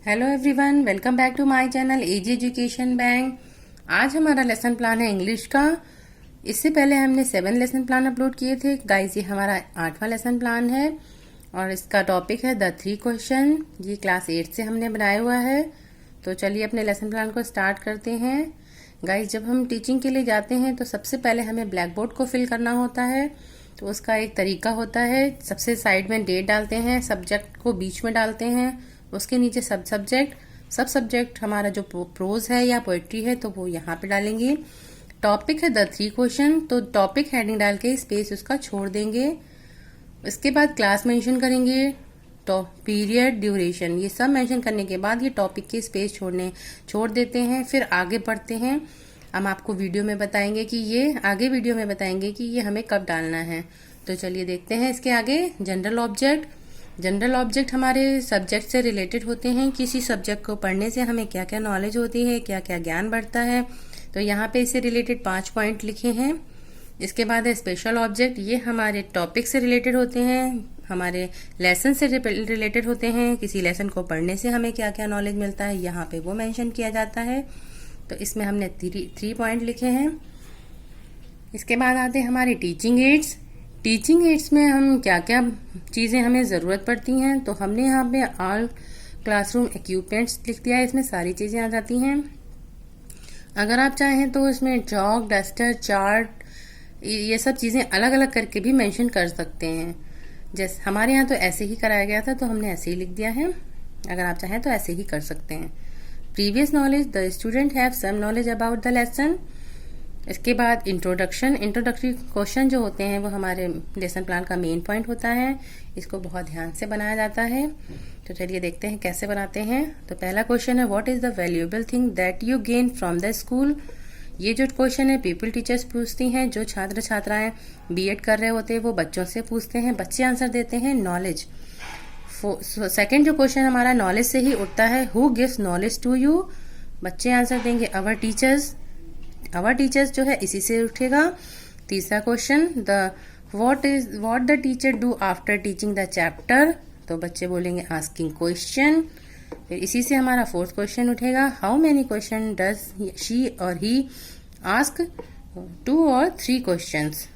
Hello everyone, welcome back to my channel AG education bank. आज हमारा lesson plan है English का। इससे पहले हमने 7 लेसन प्लान अपलोड किए थे गाइस। ये हमारा 8वां लेसन प्लान है और इसका टॉपिक है द 3 क्वेश्चन। ये क्लास 8 से हमने बनाया हुआ है। तो चलिए अपने लेसन प्लान को स्टार्ट करते हैं गाइस। जब हम टीचिंग के लिए जाते हैं तो सबसे पहले हमें ब्लैक बोर्ड को फिल करना होता है। तो उसका एक तरीका होता है, सबसे साइड में डेट डालते हैं, सब्जेक्ट को बीच में डालते हैं, उसके नीचे सब सब्जेक्ट हमारा जो प्रोज है या पोएट्री है तो वो यहाँ पे डालेंगे। टॉपिक है द 3 क्वेश्चन, तो टॉपिक हेडिंग डाल के स्पेस उसका छोड़ देंगे। इसके बाद क्लास मेंशन करेंगे, तो पीरियड, ड्यूरेशन, ये सब मेंशन करने के बाद ये टॉपिक के स्पेस छोड़ देते हैं। फिर आगे बढ़ते हैं। हम आपको वीडियो में बताएंगे कि ये हमें कब डालना है। तो चलिए देखते हैं इसके आगे। जनरल ऑब्जेक्ट हमारे सब्जेक्ट से रिलेटेड होते हैं। किसी सब्जेक्ट को पढ़ने से हमें क्या क्या नॉलेज होती है, क्या क्या ज्ञान बढ़ता है। तो यहाँ पे इससे रिलेटेड 5 पॉइंट लिखे हैं। इसके बाद है स्पेशल ऑब्जेक्ट, ये हमारे टॉपिक से रिलेटेड होते हैं, हमारे लेसन से रिलेटेड होते हैं। किसी लेसन को पढ़ने से हमें क्या क्या नॉलेज मिलता है, यहाँ पे वो मेंशन किया जाता है। तो इसमें हमने 3 पॉइंट लिखे हैं। इसके बाद आते हैं हमारे टीचिंग एड्स में हम क्या क्या चीज़ें हमें ज़रूरत पड़ती हैं। तो हमने यहाँ पे ऑल क्लासरूम इक्विपमेंट्स लिख दिया है, इसमें सारी चीज़ें आ जाती हैं। अगर आप चाहें तो इसमें चॉक, डस्टर, चार्ट, ये सब चीज़ें अलग अलग करके भी मेंशन कर सकते हैं। जैसे हमारे यहाँ तो ऐसे ही कराया गया था तो हमने ऐसे ही लिख दिया है। अगर आप चाहें तो ऐसे ही कर सकते हैं। Previous knowledge, the student have some knowledge about the lesson. इसके बाद इंट्रोडक्टरी क्वेश्चन जो होते हैं वो हमारे लेसन प्लान का मेन पॉइंट होता है। इसको बहुत ध्यान से बनाया जाता है। तो चलिए देखते हैं कैसे बनाते हैं। तो पहला क्वेश्चन है, what is the valuable thing that you gain from the school. ये जो क्वेश्चन है पीपल टीचर्स पूछती हैं। जो छात्र छात्राएं बीएड कर रहे होते हैं वो बच्चों से पूछते हैं, बच्चे आंसर देते हैं नॉलेज। सेकेंड जो क्वेश्चन हमारा नॉलेज से ही उठता है, who gives knowledge to you. बच्चे आंसर देंगे अवर टीचर्स जो है इसी से उठेगा। तीसरा question, what the teacher do after teaching the chapter. तो बच्चे बोलेंगे आस्किंग क्वेश्चन। फिर इसी से हमारा 4th क्वेश्चन उठेगा, how many question does she और ही आस्क, 2 और 3 क्वेश्चंस।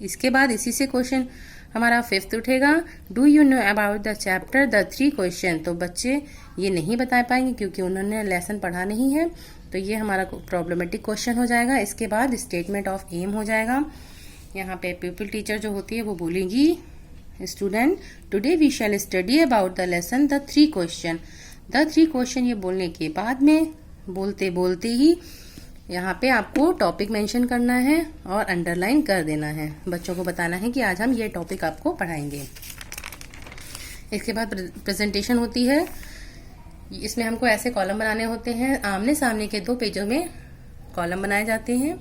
इसके बाद इसी से क्वेश्चन हमारा 5th उठेगा, do you know about the chapter the 3 question. तो बच्चे ये नहीं बता पाएंगे क्योंकि उन्होंने लेसन पढ़ा नहीं है। तो ये हमारा प्रॉब्लमेटिक क्वेश्चन हो जाएगा। इसके बाद स्टेटमेंट ऑफ एम हो जाएगा। यहाँ पे पीपल टीचर जो होती है वो बोलेंगी, student today we shall study about the lesson the 3 question. The 3 question ये बोलने के बाद में बोलते बोलते ही यहाँ पे आपको टॉपिक मेंशन करना है और अंडरलाइन कर देना है। बच्चों को बताना है कि आज हम ये टॉपिक आपको पढ़ाएंगे। इसके बाद प्रेजेंटेशन होती है। इसमें हमको ऐसे कॉलम बनाने होते हैं, आमने सामने के 2 पेजों में कॉलम बनाए जाते हैं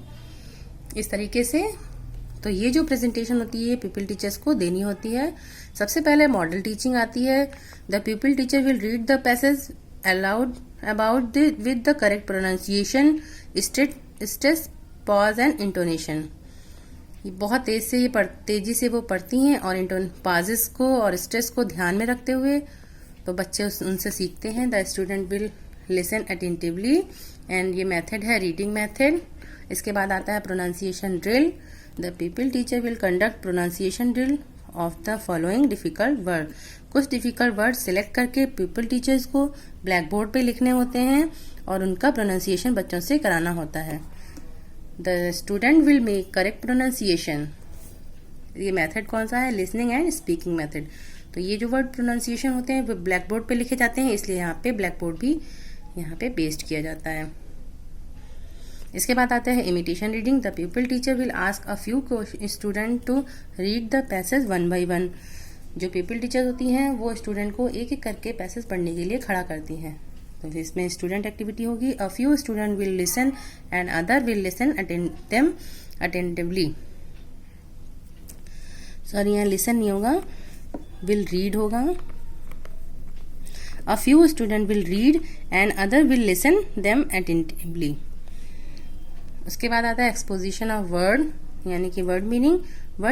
इस तरीके से। तो ये जो प्रेजेंटेशन होती है पीपल टीचर्स को देनी होती है। सबसे पहले मॉडल टीचिंग आती है। The people teacher will read the passage allowed about with the correct pronunciation, stress, pause and intonation. बहुत तेजी से वो पढ़ती हैं और पॉजेस को और स्ट्रेस को ध्यान में रखते हुए तो बच्चे उनसे सीखते हैं। The student will listen attentively and ये मेथड है रीडिंग मेथड। इसके बाद आता है pronunciation drill. The people teacher will conduct pronunciation drill of the following difficult word. कुछ डिफिकल्ट वर्ड सिलेक्ट करके पीपल टीचर्स को ब्लैक बोर्ड पे लिखने होते हैं और उनका प्रोनाउंसिएशन बच्चों से कराना होता है। The student will make correct pronunciation. ये मेथड कौन सा है, लिसनिंग एंड स्पीकिंग मेथड। तो ये जो वर्ड प्रोनाउंसिएशन होते हैं वो ब्लैक बोर्ड पे लिखे जाते हैं, इसलिए यहाँ पे ब्लैक बोर्ड भी यहाँ पे पेस्ट किया जाता है। इसके बाद आता है imitation reading. The people teacher will ask a few student to read the passage 1 by 1। जो पीपल टीचर होती हैं वो स्टूडेंट को एक एक करके पैसेज पढ़ने के लिए खड़ा करती हैं। तो इसमें स्टूडेंट एक्टिविटी होगी, अ few student will listen and other will listen them attentively. Sorry, यहाँ लिसन नहीं होगा, विल रीड होगा। अ few student will read and other will listen them attentively. उसके बाद आता है एक्सपोजिशन ऑफ वर्ड, यानी कि वर्ड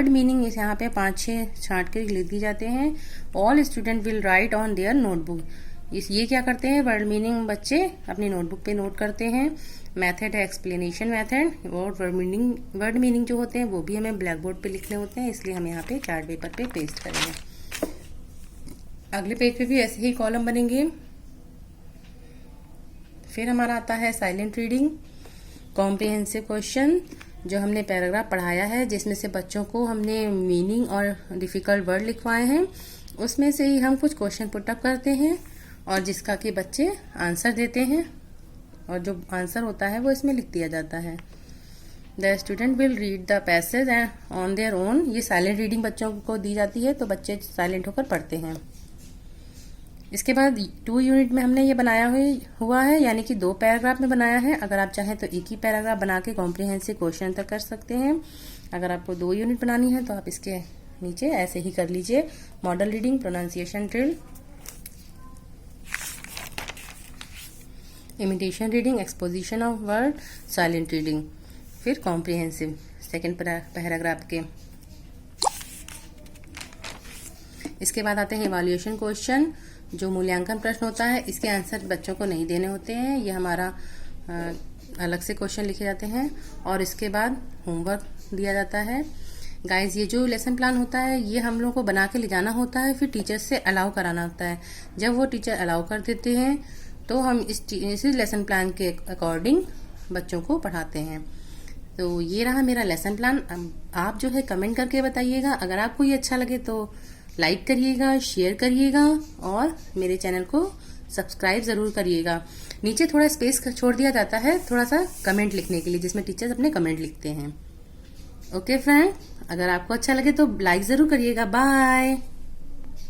मीनिंग इस यहाँ पे 5-6 छांट के लिख दी जाते हैं। All student will write on their notebook. ये क्या करते हैं, वर्ड मीनिंग बच्चे अपनी नोटबुक पे नोट करते हैं। मेथड है एक्सप्लेनेशन मेथड, और वर्ड मीनिंग जो होते हैं वो भी हमें ब्लैक बोर्ड पे लिखने होते हैं, इसलिए हम यहाँ पे चार्ट पेपर पे पेस्ट करेंगे। अगले पेज पे भी ऐसे ही कॉलम बनेंगे। फिर हमारा आता है साइलेंट रीडिंग, कॉम्प्रिहेंसिव क्वेश्चन, जो हमने पैराग्राफ पढ़ाया है जिसमें से बच्चों को हमने मीनिंग और डिफिकल्ट वर्ड लिखवाए हैं, उसमें से ही हम कुछ क्वेश्चन पुटअप करते हैं और जिसका कि बच्चे आंसर देते हैं, और जो आंसर होता है वो इसमें लिख दिया जाता है। The student will read the passage on their own. ये साइलेंट रीडिंग बच्चों को दी जाती है, तो बच्चे साइलेंट होकर पढ़ते हैं। इसके बाद 2 यूनिट में हमने ये बनाया हुआ है, यानी कि 2 पैराग्राफ में बनाया है। अगर आप चाहें तो एक ही पैराग्राफ बना के कॉम्प्रिहेंसिव क्वेश्चन तक कर सकते हैं। अगर आपको 2 यूनिट बनानी है तो आप इसके नीचे ऐसे ही कर लीजिए। Model reading, pronunciation drill, imitation reading, exposition of word, silent reading, फिर कॉम्प्रिहेंसिव सेकेंड पैराग्राफ के। इसके बाद आते हैं इवैल्यूएशन क्वेश्चन, जो मूल्यांकन प्रश्न होता है। इसके आंसर बच्चों को नहीं देने होते हैं, ये हमारा अलग से क्वेश्चन लिखे जाते हैं, और इसके बाद होमवर्क दिया जाता है। गाइज, ये जो लेसन प्लान होता है ये हम लोगों को बना के ले जाना होता है, फिर टीचर से अलाउ कराना होता है। जब वो टीचर अलाउ कर देते हैं तो हम इसी लेसन प्लान के अकॉर्डिंग बच्चों को पढ़ाते हैं। तो ये रहा मेरा लेसन प्लान। आप जो है कमेंट करके बताइएगा। अगर आपको ये अच्छा लगे तो लाइक करिएगा, शेयर करिएगा, और मेरे चैनल को सब्सक्राइब ज़रूर करिएगा। नीचे थोड़ा स्पेस छोड़ दिया जाता है थोड़ा सा कमेंट लिखने के लिए, जिसमें टीचर्स अपने कमेंट लिखते हैं। ओके फ्रेंड, अगर आपको अच्छा लगे तो लाइक ज़रूर करिएगा। बाय।